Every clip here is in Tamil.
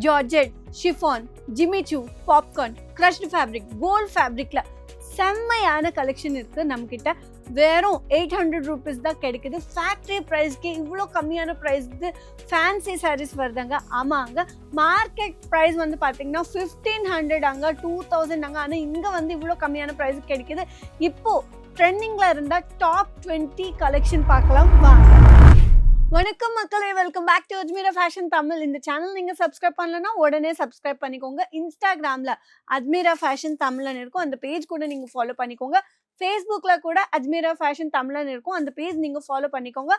Georgette, chiffon, jimmy choo, popcorn, crushed fabric, gold ஃபேப்ரிக்ல செம்மையான கலெக்ஷன் இருக்கு நம்ம கிட்ட. வெறும் 800 rupees தான் கிடைக்குது. ஃபேக்டரி ப்ரைஸ்க்கு இவ்வளோ கம்மியான ப்ரைஸ்க்கு ஃபேன்சி சாரீஸ் வருதாங்க. ஆமாங்க, மார்க்கெட் ப்ரைஸ் வந்து பார்த்தீங்கன்னா 1500 அங்கே 2000 அங்கே. ஆனால் இங்கே வந்து இவ்வளோ கம்மியான ப்ரைஸ்க்கு கிடைக்குது. இப்போ ட்ரெண்டிங்கில் இருந்தால் டாப் 20 கலெக்ஷன் பார்க்கலாம் வாங்க. வணக்கம் மக்களே, welcome back to Ajmeera fashion Tamil. இந்த சேனல் நீங்கள் சப்ஸ்கிரைப் பண்ணலன்னா உடனே சப்ஸ்கிரைப் பண்ணிக்கோங்க. இன்ஸ்டாகிராமில் அஜ்மீரா ஃபேஷன் தமிழ்னு இருக்கும், அந்த பேஜ் கூட நீங்கள் ஃபாலோ பண்ணிக்கோங்க. ஃபேஸ்புக்கில் கூட அஜ்மீரா ஃபேஷன் தமிழ்னு இருக்கும், அந்த பேஜ் நீங்கள் ஃபாலோ பண்ணிக்கோங்க.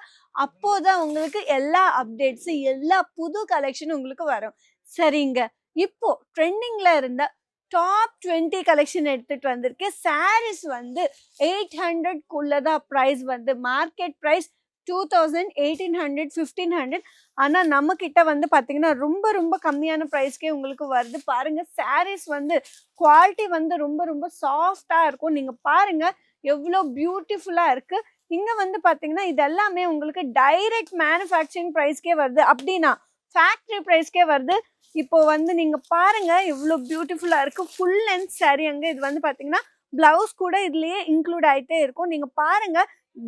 அப்போதான் உங்களுக்கு எல்லா அப்டேட்ஸு, எல்லா புது கலெக்ஷனும் உங்களுக்கு வரும். சரிங்க, இப்போ ட்ரெண்டிங்கில் இருந்த டாப் 20 கலெக்ஷன் எடுத்துகிட்டு வந்திருக்கேன். சாரீஸ் வந்து 800 தான் ப்ரைஸ் வந்து. Market price 2000, 1800, 1500. ஆனால் நம்ம கிட்ட வந்து பார்த்தீங்கன்னா ரொம்ப ரொம்ப கம்மியான ப்ரைஸ்க்கே உங்களுக்கு வருது. பாருங்க, சாரீஸ் வந்து குவாலிட்டி வந்து ரொம்ப ரொம்ப சாஃப்டாக இருக்கும். நீங்கள் பாருங்க எவ்வளோ பியூட்டிஃபுல்லாக இருக்குது. இங்கே வந்து பார்த்தீங்கன்னா இது எல்லாமே உங்களுக்கு டைரக்ட் மேனுஃபேக்சரிங் ப்ரைஸ்க்கே வருது, அப்படின்னா ஃபேக்ட்ரி ப்ரைஸ்க்கே வருது. இப்போ வந்து நீங்கள் பாருங்க எவ்வளோ பியூட்டிஃபுல்லாக இருக்குது. Full length sari. அங்கே இது வந்து பார்த்தீங்கன்னா பிளவுஸ் கூட இதுலேயே இன்க்ளூட் ஆகிட்டே இருக்கும். நீங்கள் பாருங்க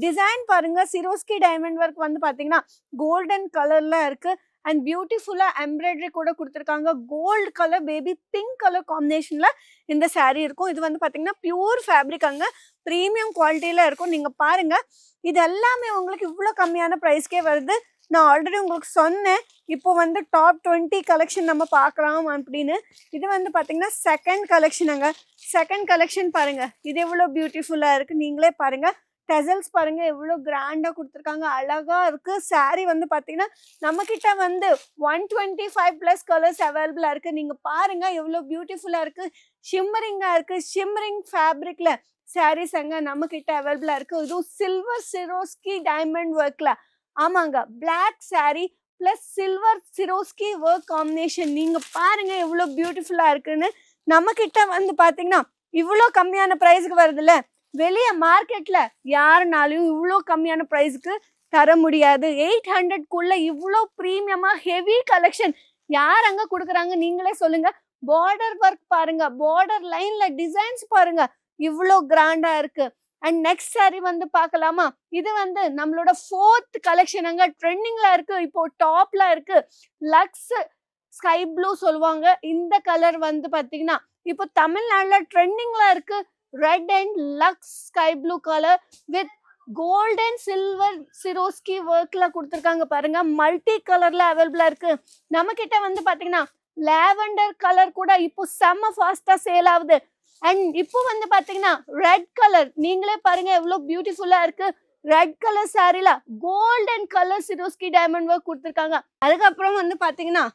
டிசைன் பாருங்க. சிரோஸ்கி டைமண்ட் ஒர்க் வந்து பார்த்தீங்கன்னா கோல்டன் கலர்ல இருக்கு. அண்ட் பியூட்டிஃபுல்லா எம்ப்ராய்டரி கூட கொடுத்துருக்காங்க. Gold colour, baby pink colour காம்பினேஷன்ல இந்த சாரீ இருக்கும். இது வந்து பார்த்தீங்கன்னா பியூர் ஃபேப்ரிக், அங்க ப்ரீமியம் குவாலிட்டியில இருக்கும். நீங்க பாருங்க, இது எல்லாமே உங்களுக்கு இவ்வளோ கம்மியான ப்ரைஸ்க்கே வருது. நான் ஆல்ரெடி உங்களுக்கு சொன்னேன் இப்போ வந்து டாப் 20 கலெக்ஷன் நம்ம பார்க்கலாம் அப்படின்னு. இது வந்து பார்த்தீங்கன்னா செகண்ட் கலெக்ஷனுங்க. செகண்ட் கலெக்ஷன் பாருங்க, இது எவ்வளோ பியூட்டிஃபுல்லாக இருக்கு. நீங்களே பாருங்க, டெசல்ஸ் பாருங்க எவ்வளோ கிராண்டா கொடுத்துருக்காங்க, அழகா இருக்கு. சாரீ வந்து பாத்தீங்கன்னா நம்ம கிட்ட வந்து 125+ கலர்ஸ் அவைலபிளா இருக்கு. நீங்க பாருங்க எவ்வளோ பியூட்டிஃபுல்லா இருக்கு, ஷிம்மரிங்கா இருக்கு. ஷிம்மரிங் ஃபேப்ரிக்ல சாரீஸ் அங்க நம்ம கிட்ட அவைலபிளா இருக்கு. இதுவும் சில்வர் சிரோஸ்கி டைமண்ட் ஒர்க்ல. ஆமாங்க, black sari plus silver சிரோஸ்கி work combination. நீங்க பாருங்க எவ்வளோ பியூட்டிஃபுல்லா இருக்குன்னு. நம்ம கிட்ட வந்து பாத்தீங்கன்னா இவ்வளோ கம்மியான ப்ரைஸ்க்கு வருதுல்ல. வெளியே மார்க்கெட்ல யாருனாலையும் இவ்வளோ கம்மியான ப்ரைஸ்க்கு தர முடியாது. 800 இவ்வளோ ப்ரீமியமா ஹெவி கலெக்ஷன் யார் அங்க கொடுக்குறாங்க நீங்களே சொல்லுங்க. பார்டர் ஒர்க் பாருங்க, பார்டர் லைன்ல டிசைன்ஸ் பாருங்க இவ்வளோ கிராண்டா இருக்கு. அண்ட் நெக்ஸ்ட் சாரீ வந்து பார்க்கலாமா. இது வந்து நம்மளோட 4th கலெக்ஷன் அங்க ட்ரெண்டிங்ல இருக்கு, இப்போ டாப்ல இருக்கு. லக்ஸ் ஸ்கை ப்ளூ சொல்லுவாங்க. இந்த கலர் வந்து பாத்தீங்கன்னா இப்போ தமிழ்நாடுல ட்ரெண்டிங்ல இருக்கு. Red and lux sky blue colour with gold and silver Swarovski ஒர்க்ல கொடுத்துருக்காங்க பாருங்க. மல்டி கலர்ல அவைலபிளா இருக்கு. நம்ம கிட்ட வந்து பாத்தீங்கன்னா லாவெண்டர் கலர் கூட இப்போ செம்ம ஃபாஸ்டா சேல் ஆகுது. அண்ட் இப்போ வந்து பாத்தீங்கன்னா ரெட் கலர், நீங்களே பாருங்க எவ்வளவு பியூட்டிஃபுல்லா இருக்கு. Red colour சாரீல golden colour சிரோஸ்கி diamond work கொடுத்துருக்காங்க. அதுக்கப்புறம் வந்து பாத்தீங்கன்னா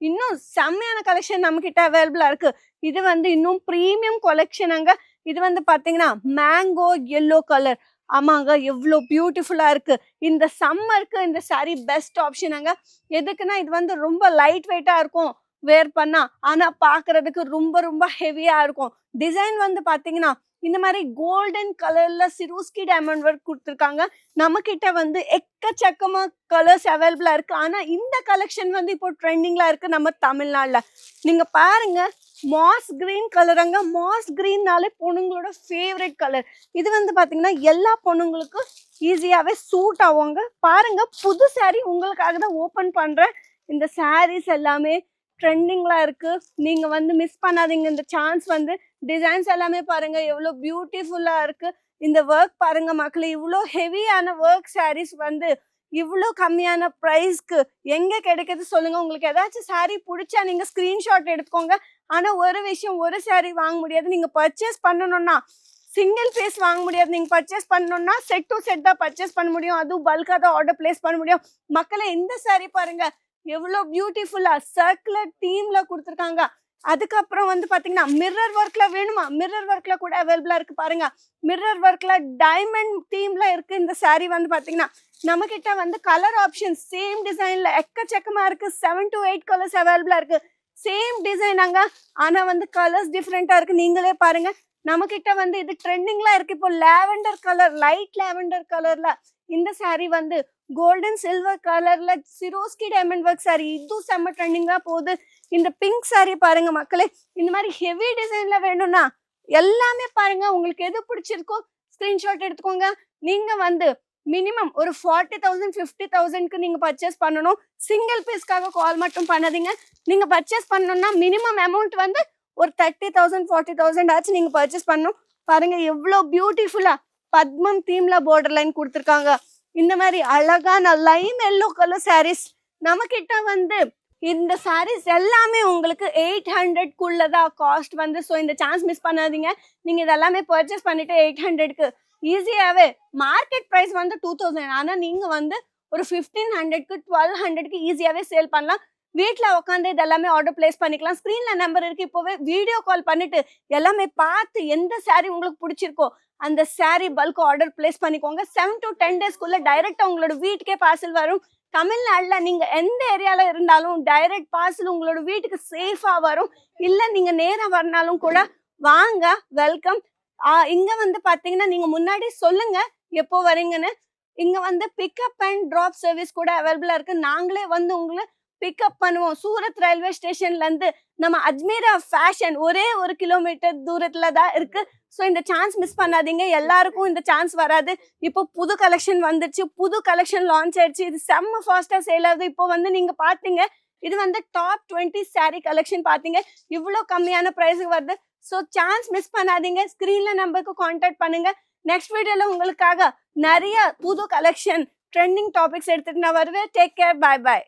இன்னும் செம்மையான கலெக்ஷன் நம்ம கிட்ட அவைலபிளா இருக்கு. இது வந்து இன்னும் ப்ரீமியம் கலெக்ஷன் அங்க. இது வந்து பாத்தீங்கன்னா மேங்கோ எல்லோ கலர். ஆமாங்க, எவ்வளோ பியூட்டிஃபுல்லா இருக்கு. இந்த சம்மருக்கு இந்த சாரீ பெஸ்ட் ஆப்ஷன் அங்க. எதுக்குன்னா இது வந்து ரொம்ப லைட் வெயிட்டா இருக்கும் வேர் பண்ணா, ஆனா பாக்குறதுக்கு ரொம்ப ரொம்ப ஹெவியா இருக்கும். டிசைன் வந்து பாத்தீங்கன்னா இந்த மாதிரி கோல்டன் கலர்ல சிரோஸ்கி டைமண்ட் ஒர்க் கொடுத்துருக்காங்க. நம்ம கிட்ட வந்து எக்கச்சக்கமா கலர்ஸ் அவைலபிளா இருக்கு. ஆனா இந்த கலெக்ஷன் வந்து இப்போ ட்ரெண்டிங்ல இருக்கு நம்ம தமிழ்நாடுல. நீங்க பாருங்க, மாஸ் கிரீன் கலர் அங்க. மாஸ் கிரீன்னாலே பொண்ணுங்களோட ஃபேவரட் கலர். இது வந்து பாத்தீங்கன்னா எல்லா பொண்ணுங்களுக்கும் ஈஸியாவே சூட் ஆவாங்க. பாருங்க, புது சாரீ உங்களுக்காக தான் ஓபன் பண்றேன். இந்த சாரீஸ் எல்லாமே ட்ரெண்டிங்ல இருக்கு, நீங்க வந்து மிஸ் பண்ணாதீங்க இந்த சான்ஸ். வந்து டிசைன்ஸ் எல்லாமே பாருங்க எவ்வளோ பியூட்டிஃபுல்லா இருக்கு. இந்த ஒர்க் பாருங்க மக்களே, இவ்வளோ ஹெவியான ஒர்க் சாரீஸ் வந்து இவ்வளோ கம்மியான ப்ரைஸ்க்கு எங்க கிடைக்குது சொல்லுங்க. உங்களுக்கு ஏதாச்சும் சாரீ பிடிச்சா நீங்க ஸ்கிரீன்ஷாட் எடுத்துக்கோங்க. ஆனா ஒரு விஷயம், ஒரு சாரீ வாங்க முடியாது. நீங்க பர்ச்சேஸ் பண்ணணும்னா சிங்கிள் பீஸ் வாங்க முடியாது. நீங்க பர்ச்சேஸ் பண்ணணும்னா செட் டு செட் தான் பர்ச்சேஸ் பண்ண முடியும். அதுவும் பல்கா தான் ஆர்டர் பிளேஸ் பண்ண முடியும். மக்களே, இந்த சாரீ பாருங்க எவ்வளோ பியூட்டிஃபுல்லா சர்க்குலர் தீம்ல கொடுத்துருக்காங்க. அதுக்கப்புறம் வந்து பாத்தீங்கன்னா மிரர் ஒர்க்ல வேணுமா, மிரர் ஒர்க்ல கூட அவைலபிளா இருக்கு. பாருங்க, மிரர் ஒர்க்ல டைமண்ட் தீம்ல இருக்கு. இந்த சாரீ வந்து பாத்தீங்கன்னா நம்ம கிட்ட வந்து கலர் ஆப்ஷன் சேம் டிசைன்ல எக்கச்சக்கமா இருக்கு. 7 to 8 கலர்ஸ் அவைலபிளா இருக்கு. சேம் டிசைன் அங்க, ஆனா வந்து கலர்ஸ் டிஃப்ரெண்டா இருக்கு. நீங்களே பாருங்க, நம்ம கிட்ட வந்து இது ட்ரெண்டிங்ல இருக்கு இப்போ. லாவெண்டர் கலர், லைட் லாவெண்டர் கலர்ல இந்த சாரீ வந்து கோல்டன் சில்வர் கலர்ல சிரோஸ்கி டைமண்ட் ஒர்க் சாரீ. இது செம்ம ட்ரெண்டிங்கா போகுது. இந்த பிங்க் saree பாருங்க மக்களே. இந்த மாதிரி ஹெவி டிசைன்ல வேணும்னா எல்லாமே பாருங்க. உங்களுக்கு எது பிடிச்சிருக்கோ ஸ்கிரீன்ஷாட் எடுத்துக்கோங்க. நீங்க வந்து மினிமம் ஒரு 40,000 50,000க்கு நீங்க பர்ச்சேஸ் பண்ணணும். சிங்கிள் பீஸ்க்காக கால் மட்டும் பண்ணாதீங்க. நீங்க பர்ச்சேஸ் பண்ணணும்னா மினிமம் அமௌண்ட் வந்து ஒரு 30,000 40,000 ஆச்சு நீங்க பர்ச்சேஸ் பண்ணணும். பாருங்க எவ்வளோ பியூட்டிஃபுல்லா பத்மம் தீம்ல பார்டர் லைன் கொடுத்துருக்காங்க. இந்த மாதிரி அழகான லைம் எல்லோ கலர் சாரீஸ் நம்ம கிட்ட வந்து இந்த சாரீஸ் எல்லாமே உங்களுக்கு 800க்குள்ளதான் காஸ்ட் வந்து. ஸோ இந்த சான்ஸ் மிஸ் பண்ணாதீங்க. நீங்க இதெல்லாமே பர்ச்சேஸ் பண்ணிட்டு 800க்கு ஈஸியாவே மார்க்கெட் ப்ரைஸ் வந்து 2000. ஆனா நீங்க வந்து ஒரு 1500க்கு 1200க்கு ஈஸியாவே சேல் பண்ணலாம். வீட்டுல உட்காந்து இதெல்லாமே ஆர்டர் பிளேஸ் பண்ணிக்கலாம். ஸ்கிரீன்ல நம்பர் இருக்கு. இப்போவே வீடியோ கால் பண்ணிட்டு எல்லாமே பார்த்து எந்த சாரீ உங்களுக்கு பிடிச்சிருக்கோ அந்த சாரீ பல்க் ஆர்டர் பிளேஸ் பண்ணிக்கோங்க. 7 to 10 டேஸ்க்குள்ள டைரக்டா உங்களோட வீட்டுக்கே பார்சல் வரும். தமிழ்நாடுல நீங்க எந்த ஏரியால இருந்தாலும் டைரக்ட் பார்சல் உங்களோட வீட்டுக்கு சேஃபா வரும். இல்ல நீங்க நேரா வரனாலும் கூட வாங்க, வெல்கம். இங்க வந்து பாத்தீங்கன்னா நீங்க முன்னாடி சொல்லுங்க எப்போ வரீங்கன்னு. இங்க வந்து பிக்கப் அண்ட் டிராப் சர்வீஸ் கூட அவைலபிளா இருக்கு. நாங்களே வந்து உங்களை பிக்கப் பண்ணுவோம். சூரத் ரயில்வே ஸ்டேஷன்ல இருந்து நம்ம அஜ்மீரா ஃபேஷன் ஒரே 1 கிலோமீட்டர் தூரத்துல தான் இருக்கு. ஸோ இந்த சான்ஸ் மிஸ் பண்ணாதீங்க. எல்லாருக்கும் இந்த சான்ஸ் வராது. இப்போ புது கலெக்ஷன் வந்துருச்சு, புது கலெக்ஷன் லான்ச் ஆயிடுச்சு. இது செம்ம ஃபாஸ்டா சேல் ஆகுது. இப்போ வந்து நீங்க பாத்தீங்க இது வந்து டாப் 20 சாரீ கலெக்ஷன் பாத்தீங்க. இவ்வளோ கம்மியான பிரைஸுக்கு வருது. ஸோ சான்ஸ் மிஸ் பண்ணாதீங்க. ஸ்கிரீன்ல நம்பருக்கு கான்டாக்ட் பண்ணுங்க. நெக்ஸ்ட் வீடியோல உங்களுக்காக நிறைய புது கலெக்ஷன் ட்ரெண்டிங் டாபிக்ஸ் எடுத்துட்டு நான் வருவேன். Take care, bye by.